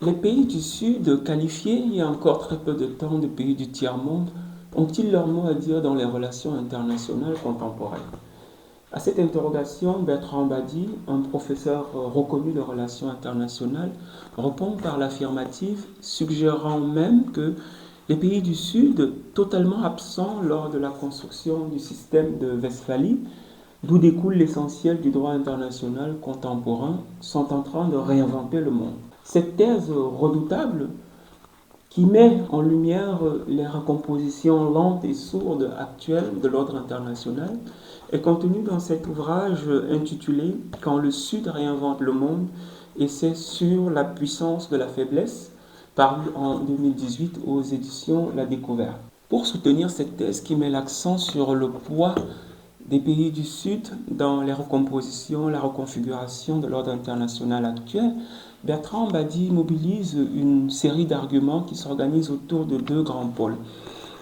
Les pays du Sud, qualifiés il y a encore très peu de temps de pays du tiers-monde, ont-ils leur mot à dire dans les relations internationales contemporaines? À cette interrogation, Bertrand Badi, un professeur reconnu de relations internationales, répond par l'affirmative, suggérant même que les pays du Sud, totalement absents lors de la construction du système de Westphalie, d'où découle l'essentiel du droit international contemporain, sont en train de réinventer le monde. Cette thèse redoutable, qui met en lumière les recompositions lentes et sourdes actuelles de l'ordre international, est contenue dans cet ouvrage intitulé Quand le Sud réinvente le monde, et c'est sur la puissance de la faiblesse, paru en 2018 aux éditions La Découverte. Pour soutenir cette thèse qui met l'accent sur le poids des pays du Sud dans les recompositions, la reconfiguration de l'ordre international actuel, Bertrand Badi mobilise une série d'arguments qui s'organisent autour de deux grands pôles.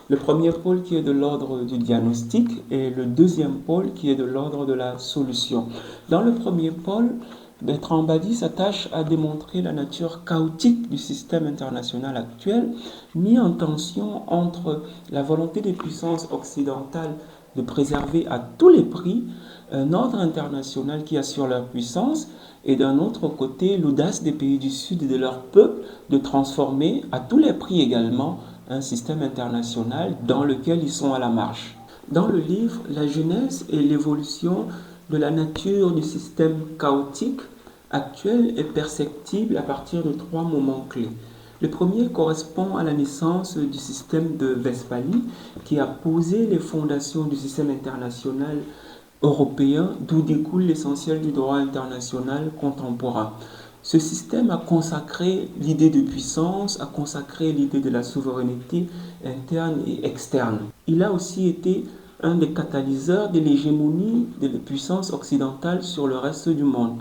Le premier pôle qui est de l'ordre du diagnostic et le deuxième pôle qui est de l'ordre de la solution. Dans le premier pôle, Bertrand Badi s'attache à démontrer la nature chaotique du système international actuel, mis en tension entre la volonté des puissances occidentales de préserver à tous les prix un ordre international qui assure leur puissance et d'un autre côté l'audace des pays du Sud et de leur peuple de transformer à tous les prix également un système international dans lequel ils sont à la marche. Dans le livre, la genèse et l'évolution de la nature du système chaotique actuel est perceptible à partir de trois moments clés. Le premier correspond à la naissance du système de Westphalie qui a posé les fondations du système international européen d'où découle l'essentiel du droit international contemporain. Ce système a consacré l'idée de puissance, a consacré l'idée de la souveraineté interne et externe. Il a aussi été un des catalyseurs de l'hégémonie de la puissance occidentale sur le reste du monde.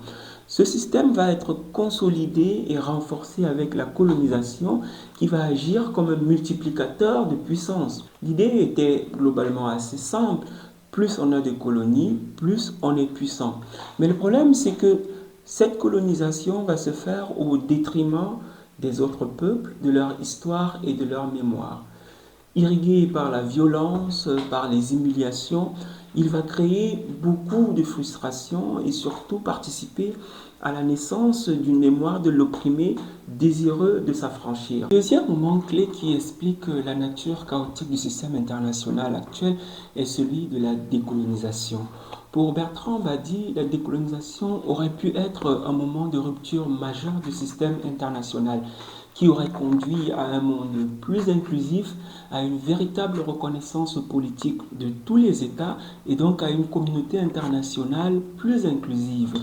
Ce système va être consolidé et renforcé avec la colonisation qui va agir comme un multiplicateur de puissance. L'idée était globalement assez simple. Plus on a de colonies, plus on est puissant. Mais le problème, c'est que cette colonisation va se faire au détriment des autres peuples, de leur histoire et de leur mémoire. Irrigué par la violence, par les humiliations, il va créer beaucoup de frustration et surtout participer à la naissance d'une mémoire de l'opprimé désireux de s'affranchir. Le deuxième moment clé qui explique la nature chaotique du système international actuel est celui de la décolonisation. Pour Bertrand Badi, la décolonisation aurait pu être un moment de rupture majeure du système international qui aurait conduit à un monde plus inclusif, à une véritable reconnaissance politique de tous les États et donc à une communauté internationale plus inclusive.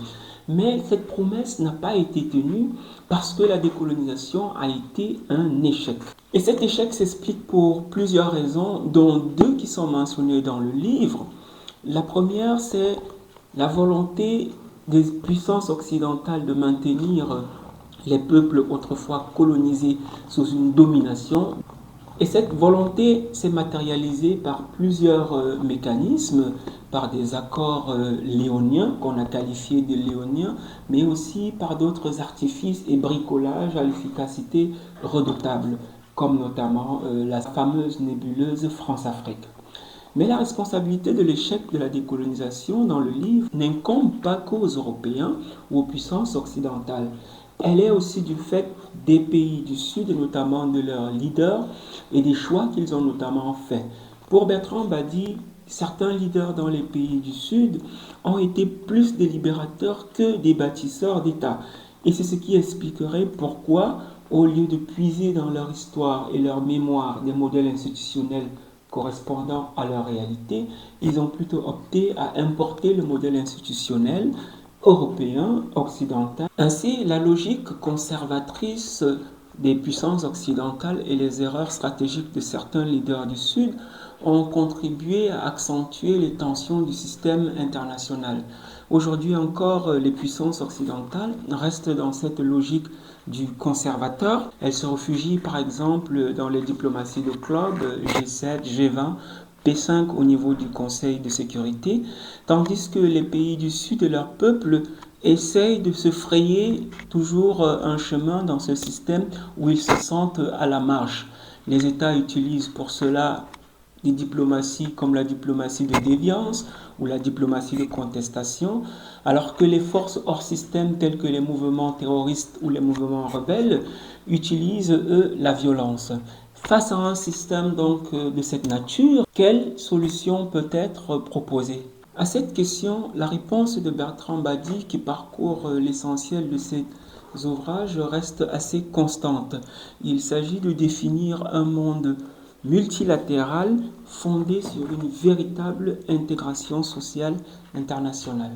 Mais cette promesse n'a pas été tenue parce que la décolonisation a été un échec. Et cet échec s'explique pour plusieurs raisons, dont deux qui sont mentionnées dans le livre. La première, c'est la volonté des puissances occidentales de maintenir les peuples autrefois colonisés sous une domination. Et cette volonté s'est matérialisée par plusieurs mécanismes, par des accords léoniens qu'on a qualifiés de léoniens, mais aussi par d'autres artifices et bricolages à l'efficacité redoutable, comme notamment la fameuse nébuleuse France-Afrique. Mais la responsabilité de l'échec de la décolonisation dans le livre n'incombe pas qu'aux Européens ou aux puissances occidentales. Elle est aussi du fait des pays du Sud, et notamment de leurs leaders, et des choix qu'ils ont notamment faits. Pour Bertrand Badi, certains leaders dans les pays du Sud ont été plus des libérateurs que des bâtisseurs d'État. Et c'est ce qui expliquerait pourquoi, au lieu de puiser dans leur histoire et leur mémoire des modèles institutionnels correspondant à leur réalité, ils ont plutôt opté à importer le modèle institutionnel européen, occidental. Ainsi, la logique conservatrice des puissances occidentales et les erreurs stratégiques de certains leaders du Sud ont contribué à accentuer les tensions du système international. Aujourd'hui encore, les puissances occidentales restent dans cette logique du conservateur. Elles se réfugient par exemple dans les diplomaties de club G7, G20, P5 au niveau du Conseil de sécurité, tandis que les pays du Sud et leurs peuples essayent de se frayer toujours un chemin dans ce système où ils se sentent à la marge. Les États utilisent pour cela des diplomaties comme la diplomatie de déviance ou la diplomatie de contestation, alors que les forces hors système telles que les mouvements terroristes ou les mouvements rebelles utilisent, eux, la violence. Face à un système donc de cette nature, quelle solution peut être proposée? À cette question, la réponse de Bertrand Badi, qui parcourt l'essentiel de ses ouvrages, reste assez constante. Il s'agit de définir un monde multilatéral fondé sur une véritable intégration sociale internationale.